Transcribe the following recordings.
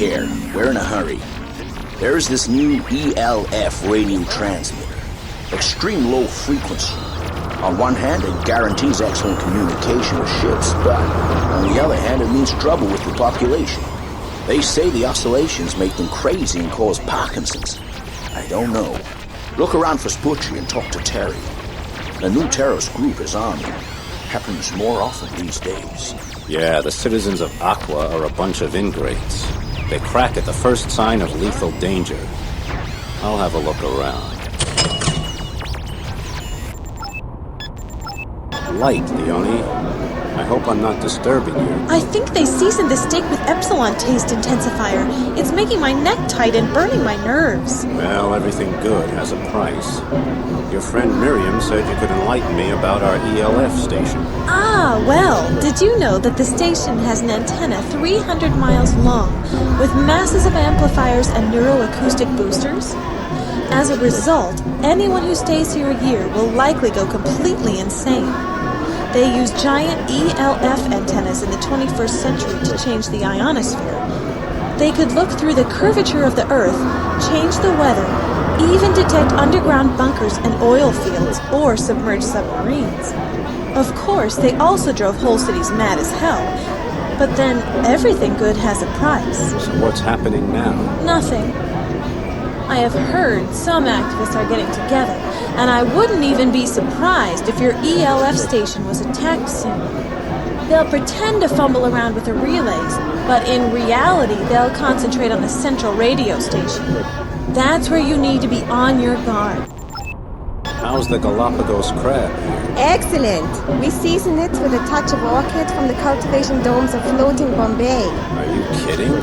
care. We're in a hurry. There's this new ELF radio transmitter. Extreme low frequency. On one hand, it guarantees excellent communication with ships, but on the other hand, it means trouble with the population. They say the oscillations make them crazy and cause Parkinson's. I don't know. Look around for Sputchy and talk to Terry. The new terrorist group is on them. Happens more often these days. Yeah, the citizens of Aqua are a bunch of ingrates. They crack at the first sign of lethal danger. I'll have a look around. Light, Leonie. I hope I'm not disturbing you. I think they seasoned the steak with Epsilon taste intensifier. It's making my neck tight and burning my nerves. Well, everything good has a price. Your friend Miriam said you could enlighten me about our ELF station. Ah, well, did you know that the station has an antenna 300 miles long with masses of amplifiers and neuroacoustic boosters? As a result, anyone who stays here a year will likely go completely insane. They use giant ELF antennas in the 21st century to change the ionosphere. They could look through the curvature of the Earth, change the weather, even detect underground bunkers and oil fields or submerged submarines. Of course, they also drove whole cities mad as hell. But then, everything good has a price. So what's happening now? Nothing. I have heard some activists are getting together, and I wouldn't even be surprised if your ELF station was attacked soon. They'll pretend to fumble around with the relays, but in reality, they'll concentrate on the central radio station. That's where you need to be on your guard. How's the Galapagos crab? Excellent! We season it with a touch of orchid from the cultivation domes of floating Bombay. Are you kidding?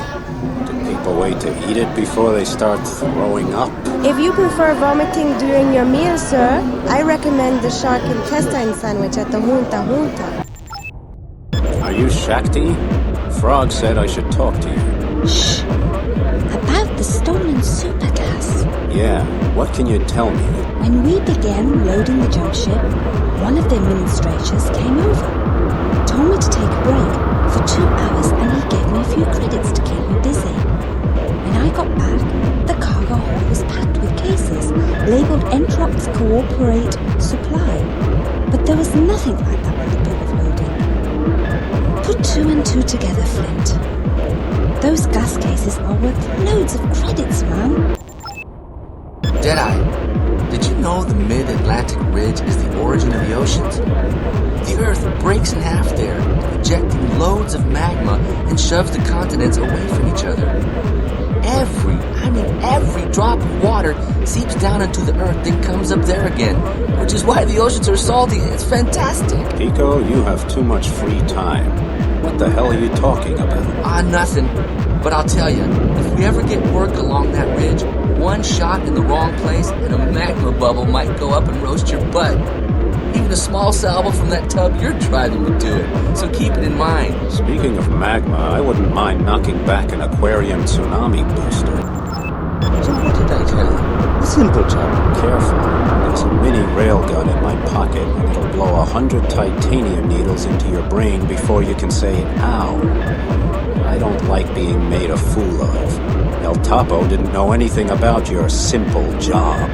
Do people wait to eat it before they start throwing up? If you prefer vomiting during your meal, sir, I recommend the shark intestine sandwich at the Junta Junta. Are you Shakti? Frog said I should talk to you. Shh! About the stolen supergas. Yeah, what can you tell me? When we began loading the Jumpship, one of the administrators came over. Told me to take a break for 2 hours and he gave me a few credits to keep me busy. When I got back, the cargo hold was packed with cases labelled EnTroPol's Cooperate Supply. But there was nothing like that on the bill of lading. Put 2 and 2 together, Flint. Those gas cases are worth loads of credits, man. Deadeye, did you know the mid-Atlantic ridge is the origin of the oceans? The Earth breaks in half there, ejecting loads of magma and shoves the continents away from each other. Every drop of water seeps down into the Earth, then comes up there again, which is why the oceans are salty. It's fantastic. Pico, you have too much free time. What the hell are you talking about? Nothing. But I'll tell you, if we ever get work along that ridge, one shot in the wrong place and a magma bubble might go up and roast your butt. Even a small salvo from that tub you're driving would do it, so keep it in mind. Speaking of magma, I wouldn't mind knocking back an aquarium tsunami booster. So what did I tell you? A simple job. Careful. There's a mini railgun in my pocket, and it'll blow 100 titanium needles into your brain before you can say, ow. I don't like being made a fool of. El Topo didn't know anything about your simple job.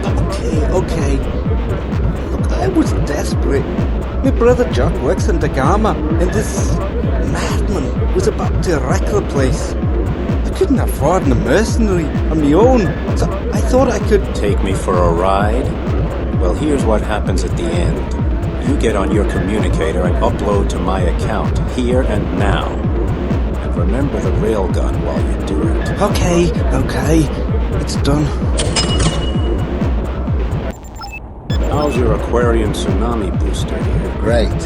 Okay. Look, I was desperate. My brother Jack works in the Gamma, and this madman was about to wreck the place. I couldn't afford a mercenary on my own, so I thought I could... Take me for a ride? Well, here's what happens at the end. You get on your communicator and upload to my account, here and now. And remember the railgun while you do it. Okay. It's done. How's your aquarium tsunami booster here? Great.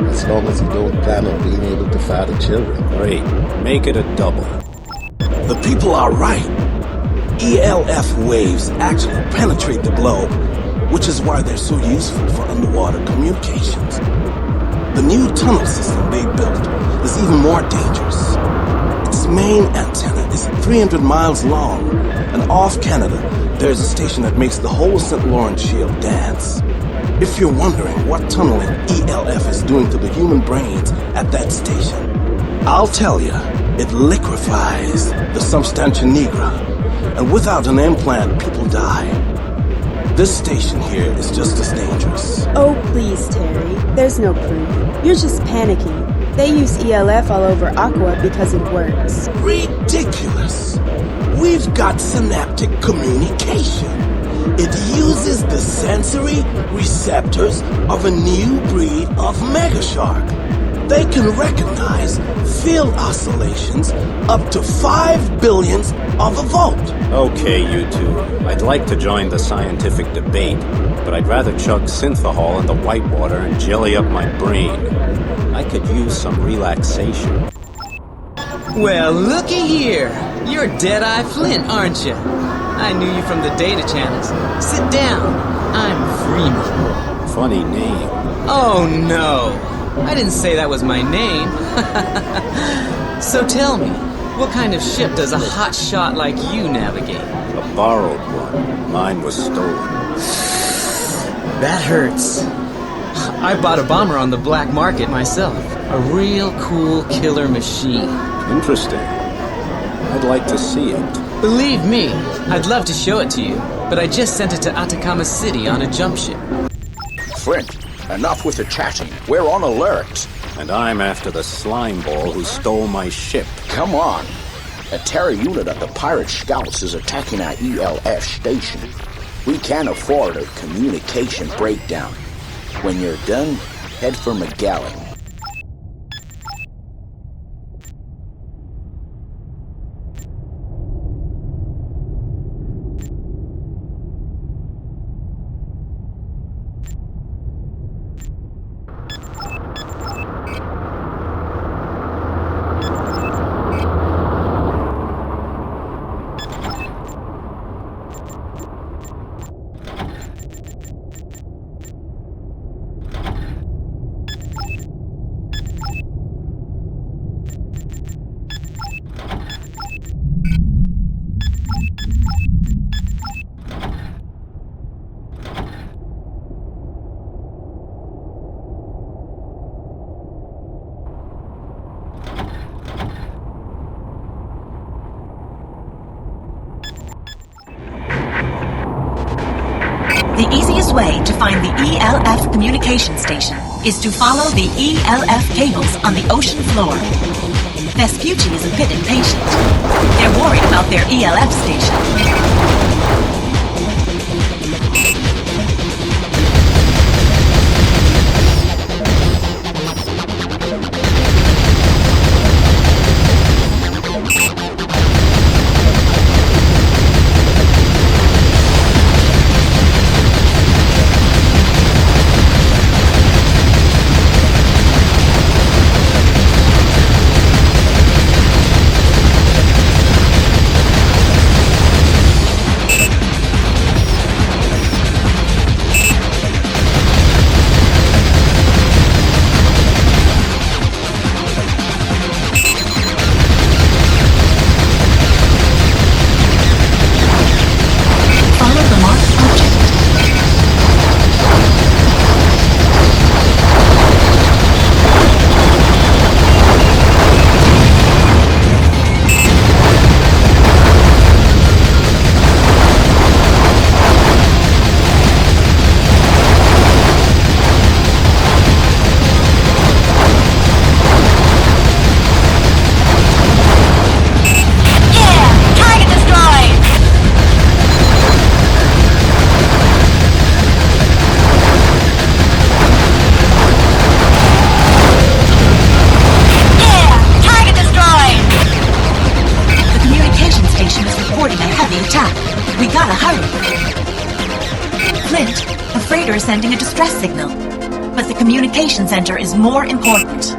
As long as you don't plan on being able to father children. Great. Make it a double. The people are right. ELF waves actually penetrate the globe, which is why they're so useful for underwater communications. The new tunnel system they built is even more dangerous. Its main antenna is 300 miles long, and off Canada, there's a station that makes the whole St. Lawrence Shield dance. If you're wondering what tunneling ELF is doing to the human brains at that station, I'll tell you. It liquefies the substantia nigra, and without an implant, people die. This station here is just as dangerous. Oh, please, Terry. There's no proof. You're just panicking. They use ELF all over Aqua because it works. Ridiculous! We've got synaptic communication. It uses the sensory receptors of a new breed of megashark. They can recognize field oscillations up to 5 billionths of a volt. Okay, you two. I'd like to join the scientific debate, but I'd rather chug synthahol in the whitewater and jelly up my brain. I could use some relaxation. Well, looky here. You're Deadeye Flint, aren't you? I knew you from the data channels. Sit down. I'm Freeman. Funny name. Oh, no. I didn't say that was my name. So tell me, what kind of ship does a hot shot like you navigate? A borrowed one. Mine was stolen. That hurts. I bought a bomber on the black market myself. A real cool killer machine. Interesting. I'd like to see it. Believe me, I'd love to show it to you, but I just sent it to Atacama City on a jump ship. Flint, enough with the chatting. We're on alert. And I'm after the slimeball who stole my ship. Come on. A Terra unit of the pirate scouts is attacking our ELF station. We can't afford a communication breakdown. When you're done, head for Magellan. The easiest way to find the ELF communication station is to follow the ELF cables on the ocean floor. Vespucci is a bit impatient. They're worried about their ELF station. Flint, the freighter is sending a distress signal, but the communication center is more important.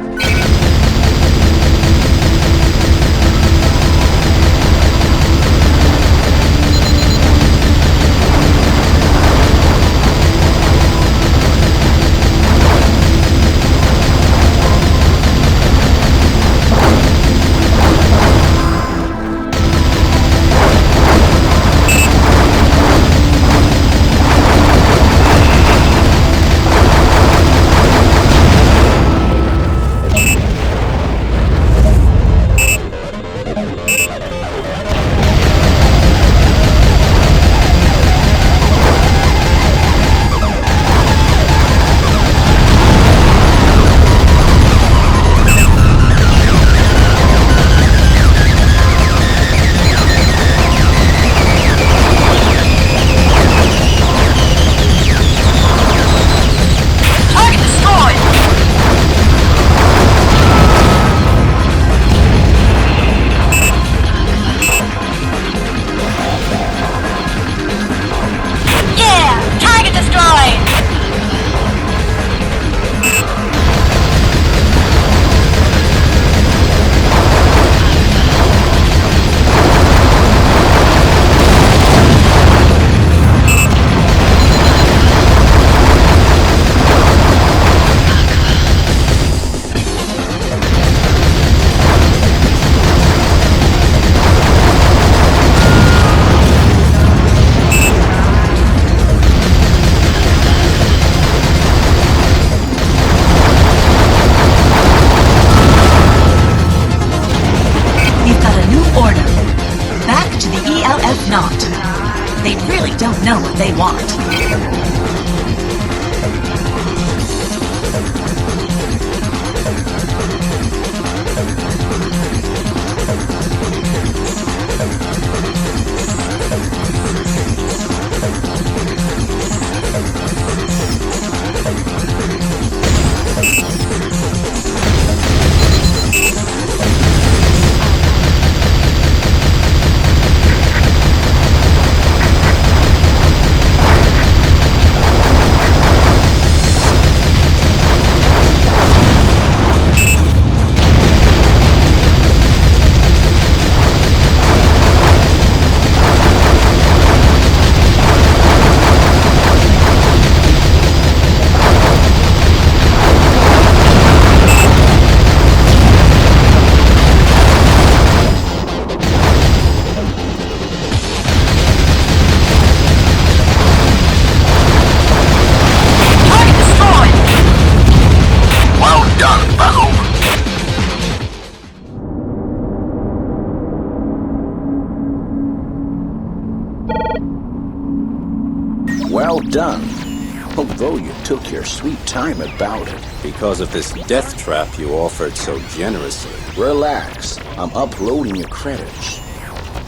took your sweet time about it. Because of this death trap you offered so generously. Relax. I'm uploading your credits.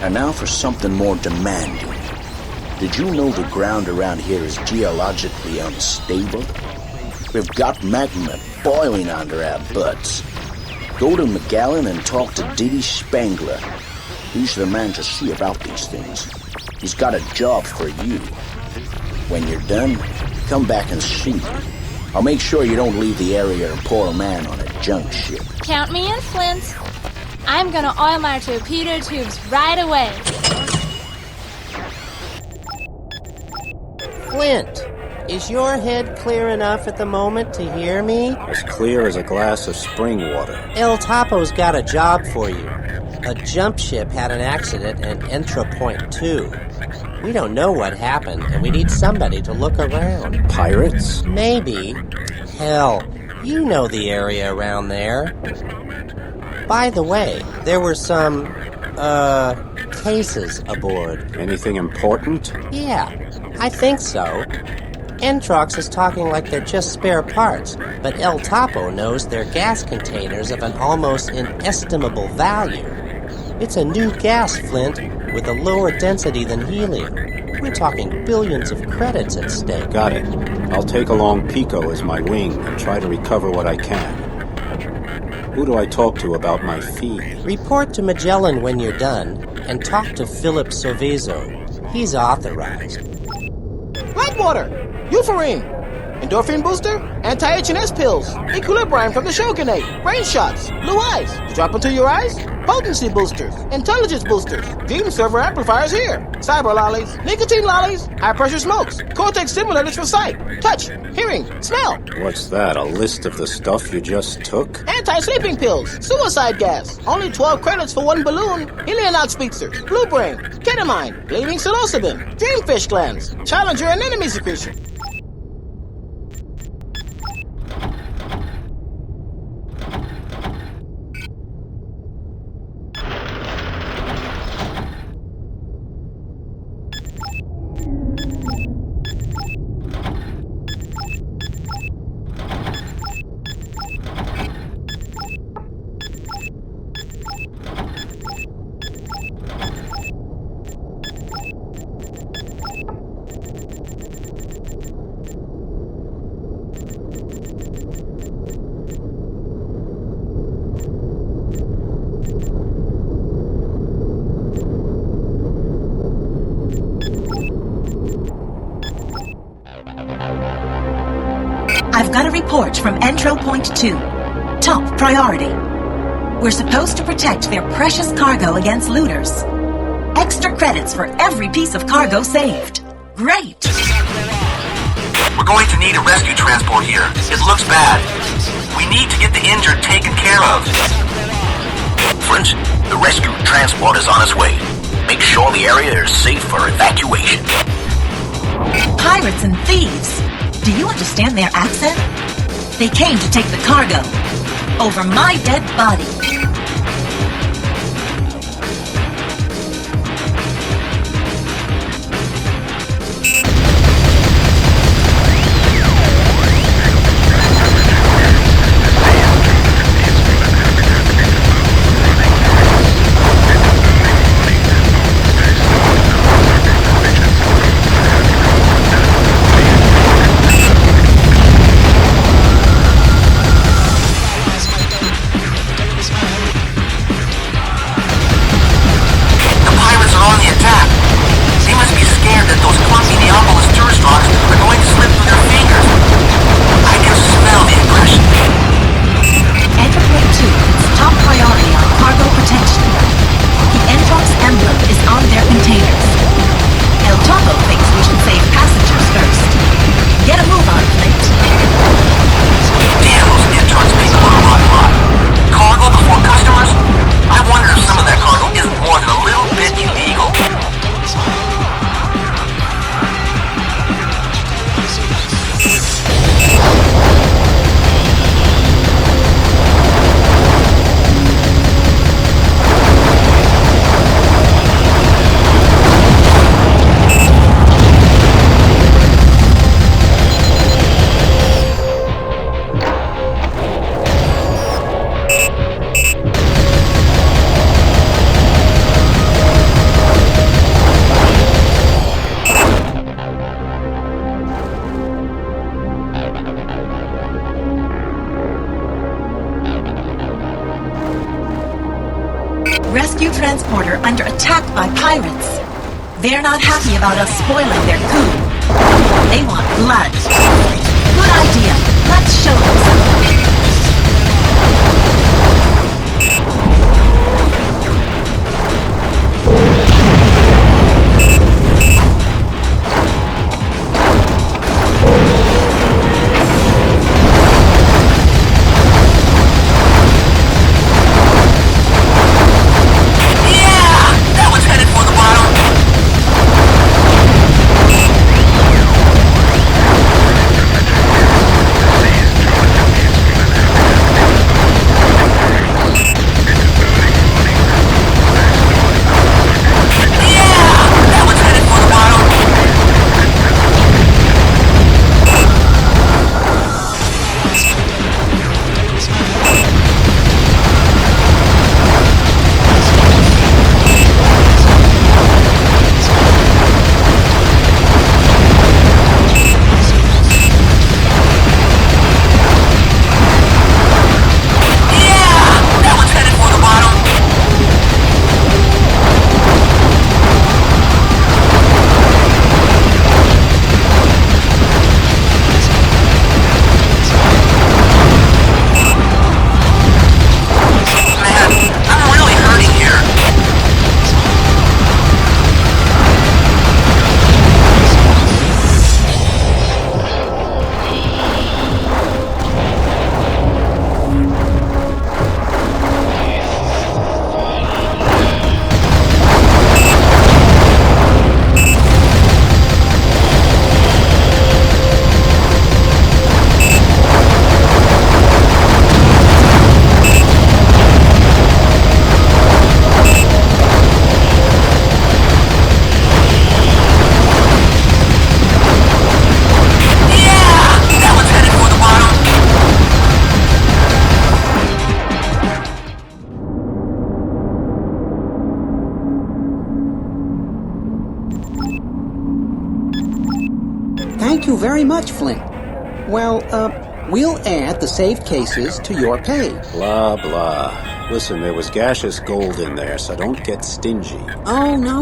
And now for something more demanding. Did you know the ground around here is geologically unstable? We've got magma boiling under our butts. Go to McGallen and talk to Diddy Spangler. He's the man to see about these things. He's got a job for you. When you're done, come back and see me. I'll make sure you don't leave the area or pour a man on a junk ship. Count me in, Flint. I'm gonna oil my torpedo tubes right away. Flint, is your head clear enough at the moment to hear me? As clear as a glass of spring water. El Topo's got a job for you. A jump ship had an accident in EnTroPol 2. We don't know what happened, and we need somebody to look around. Pirates? Maybe. Hell, you know the area around there. By the way, there were some, cases aboard. Anything important? Yeah, I think so. EnTrox is talking like they're just spare parts, but El Topo knows they're gas containers of an almost inestimable value. It's a new gas, Flint, with a lower density than helium. We're talking billions of credits at stake. Got it. I'll take along Pico as my wing and try to recover what I can. Who do I talk to about my fee? Report to Magellan when you're done, and talk to Philip Sovezo. He's authorized. Blackwater! Euphorine! Endorphin booster? Anti-HNS pills! Equilibrium from the Shogunate! Brain shots! Blue eyes! To drop into your eyes? Potency boosters! Intelligence boosters! Dream server amplifiers here! Cyber lollies! Nicotine lollies! High-pressure smokes! Cortex stimulators for sight! Touch! Hearing! Smell! What's that, a list of the stuff you just took? Anti-sleeping pills! Suicide gas! Only 12 credits for one balloon! HelioNox speedsters! Blue brain! Ketamine! Bleeding psilocybin! Dreamfish glands! Challenger and enemy secretion! I've got a report from EnTroPol 2. Top priority. We're supposed to protect their precious cargo against looters. Extra credits for every piece of cargo saved. Great! We're going to need a rescue transport here. It looks bad. We need to get the injured taken care of. Flint, the rescue transport is on its way. Make sure the area is safe for evacuation. Pirates and thieves. Do you understand their accent? They came to take the cargo. Over my dead body. Smile. transporter under attack by pirates. They're not happy about us spoiling their coup. They want blood. Good idea. Let's show them something. Thank you very much, Flint. Well, we'll add the saved cases to your pay. Blah, blah. Listen, there was gaseous gold in there, so don't get stingy. Oh, no.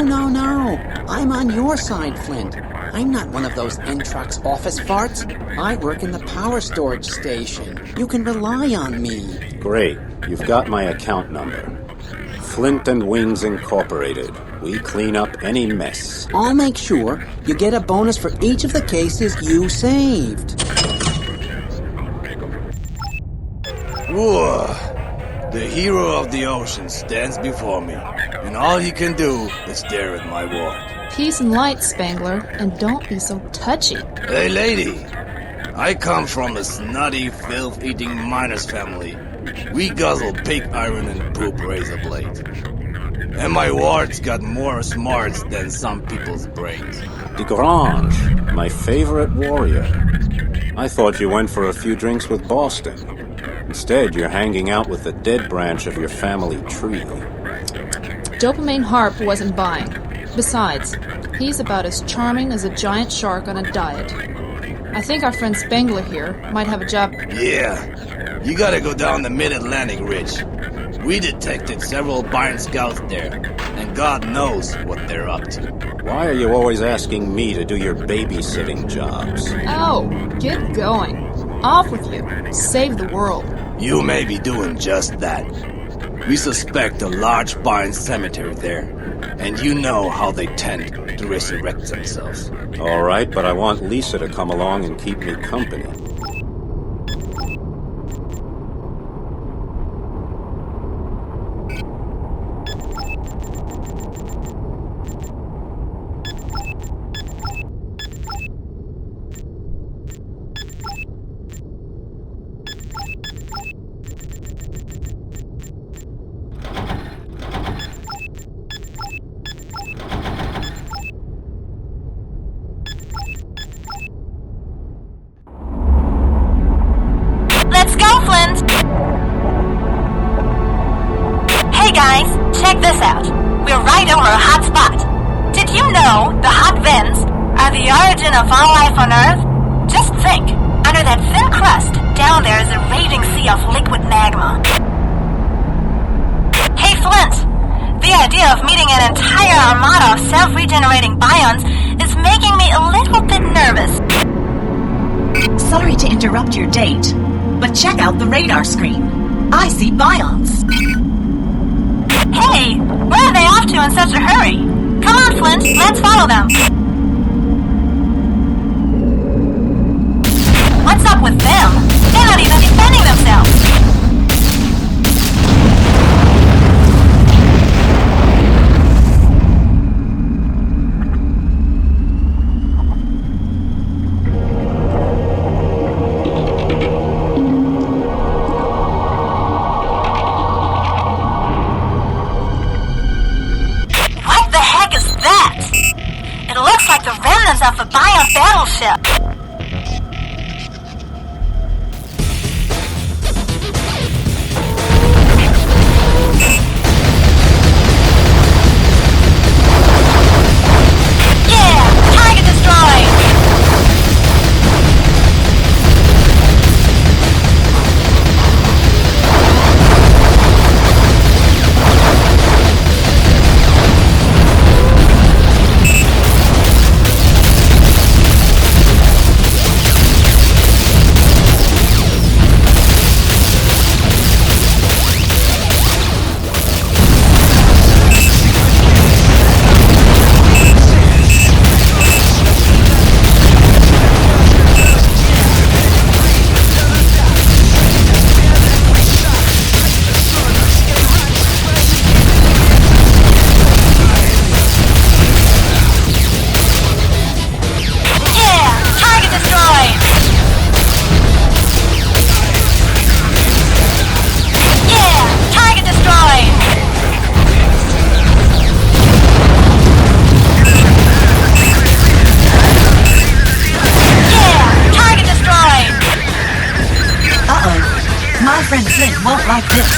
I'm on your side, Flint. I'm not one of those EnTroPol office farts. I work in the power storage station. You can rely on me. Great. You've got my account number. Flint and Wings Incorporated. We clean up any mess. I'll make sure you get a bonus for each of the cases you saved. Whoa! The hero of the ocean stands before me, and all he can do is stare at my ward. Peace and light, Spangler, and don't be so touchy. Hey, lady! I come from a snotty, filth-eating miner's family. We guzzle pig iron and poop razor blades. And my ward's got more smarts than some people's brains. DeGrange, my favorite warrior. I thought you went for a few drinks with Boston. Instead, you're hanging out with the dead branch of your family tree. Dopamine Harp wasn't buying. Besides, he's about as charming as a giant shark on a diet. I think our friend Spangler here might have a job. Yeah, you gotta go down the Mid-Atlantic Ridge. We detected several Byron scouts there, and God knows what they're up to. Why are you always asking me to do your babysitting jobs? Oh, get going. Off with you. Save the world. You may be doing just that. We suspect a large Byron cemetery there, and you know how they tend to resurrect themselves. All right, but I want Lisa to come along and keep me company. Let's go, Flint! Hey guys, check this out. We're right over a hot spot. Did you know the hot vents are the origin of all life on Earth? Just think, under that thin crust, down there is a raging sea of liquid magma. Hey Flint, the idea regenerating biomes is making me a little bit nervous. Sorry to interrupt your date, but check out the radar screen. I see biomes. Hey, where are they off to in such a hurry? Come on, Flint, let's follow them. What's up with them? They're not even defending themselves. Of a biome battleship. Yeah! Target destroyed! My friend Flint won't like this.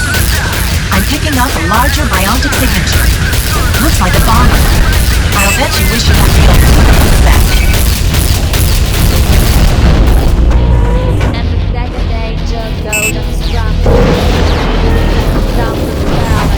I'm picking up a larger biotic signature. Looks like a bomber. I'll bet you wish you had the old back. And the second day just goes and strong. Down to the ground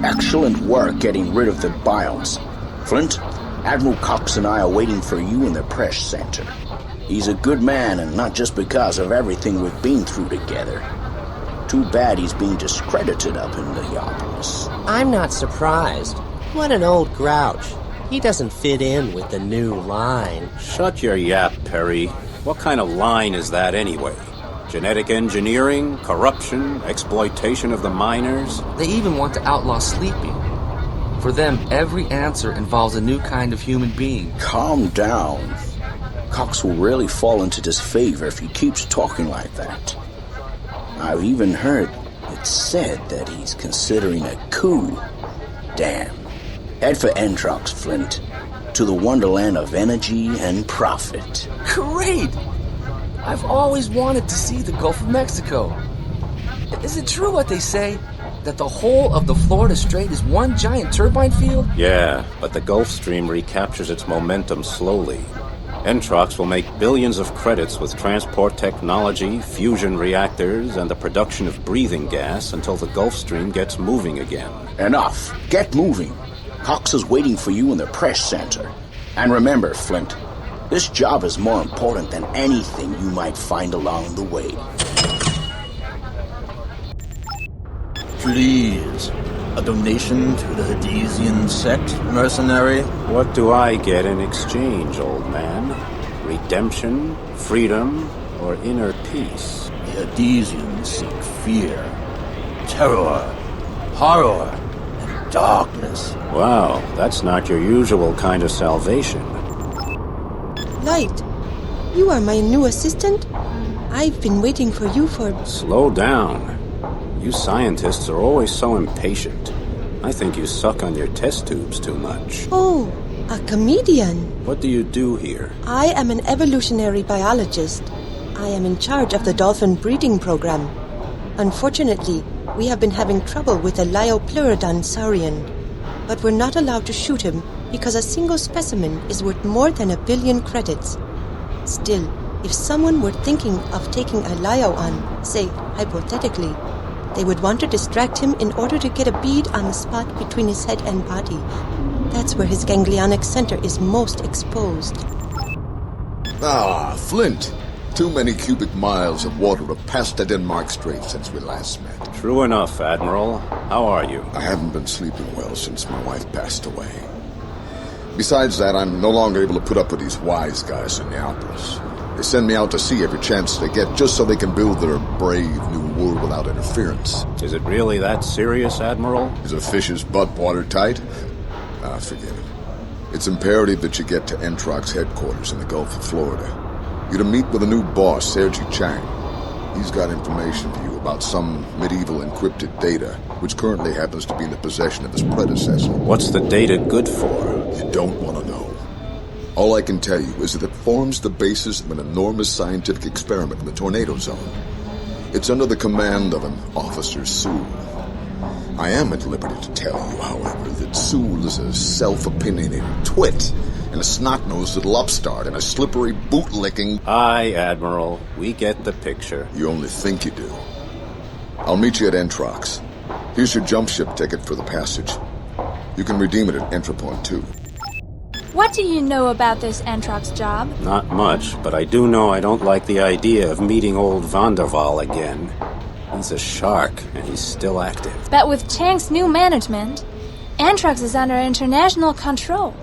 Excellent work getting rid of the biomes. Flint, Admiral Cox and I are waiting for you in the press center. He's a good man, and not just because of everything we've been through together. Too bad he's being discredited up in Leopolis. I'm not surprised. What an old grouch. He doesn't fit in with the new line. Shut your yap, Perry. What kind of line is that anyway? Genetic engineering, corruption, exploitation of the miners. They even want to outlaw sleeping. For them, every answer involves a new kind of human being. Calm down. Cox will really fall into disfavor if he keeps talking like that. I've even heard it said that he's considering a coup. Damn. Head for EnTroPol, Flint. To the wonderland of energy and profit. Great! I've always wanted to see the Gulf of Mexico. Is it true what they say? That the whole of the Florida Strait is one giant turbine field? Yeah, but the Gulf Stream recaptures its momentum slowly. EnTroPol will make billions of credits with transport technology, fusion reactors, and the production of breathing gas until the Gulf Stream gets moving again. Enough. Get moving. Cox is waiting for you in the press center. And remember, Flint, this job is more important than anything you might find along the way. Please, a donation to the Hadesian sect, mercenary? What do I get in exchange, old man? Redemption, freedom, or inner peace? The Hadesians seek fear, terror, horror, and darkness. Wow, that's not your usual kind of salvation. Light, you are my new assistant? I've been waiting for you for... Slow down. You scientists are always so impatient. I think you suck on your test tubes too much. Oh, a comedian. What do you do here? I am an evolutionary biologist. I am in charge of the dolphin breeding program. Unfortunately, we have been having trouble with the Liopleurodon saurian. But we're not allowed to shoot him because a single specimen is worth more than 1 billion credits. Still, if someone were thinking of taking a Lio on, say, hypothetically, they would want to distract him in order to get a bead on the spot between his head and body. That's where his ganglionic center is most exposed. Ah, Flint. Too many cubic miles of water have passed the Denmark Strait since we last met. True enough, Admiral. How are you? I haven't been sleeping well since my wife passed away. Besides that, I'm no longer able to put up with these wise guys in Neapolis. They send me out to sea every chance they get just so they can build their brave new world without interference. Is it really that serious, Admiral? Is a fish's butt watertight? Ah, forget it. It's imperative that you get to EnTroPol's headquarters in the Gulf of Florida. You're to meet with a new boss, Sergi Chang. He's got information for you about some medieval encrypted data, which currently happens to be in the possession of his predecessor. What's the data good for? You don't want to know. All I can tell you is that it forms the basis of an enormous scientific experiment in the tornado zone. It's under the command of an Officer Sewell. I am at liberty to tell you, however, that Sewell is a self-opinionated twit, and a snot-nosed little upstart, and a slippery boot-licking... Aye, Admiral. We get the picture. You only think you do. I'll meet you at EnTroPol. Here's your Jumpship ticket for the passage. You can redeem it at EnTroPol, too. What do you know about this EnTroPol job? Not much, but I do know I don't like the idea of meeting old Vanderval again. He's a shark, and he's still active. But with Chang's new management, EnTroPol is under international control.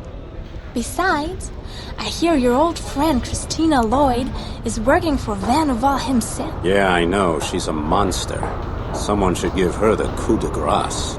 Besides, I hear your old friend Christina Lloyd is working for Vanderval himself. Yeah, I know. She's a monster. Someone should give her the coup de grace.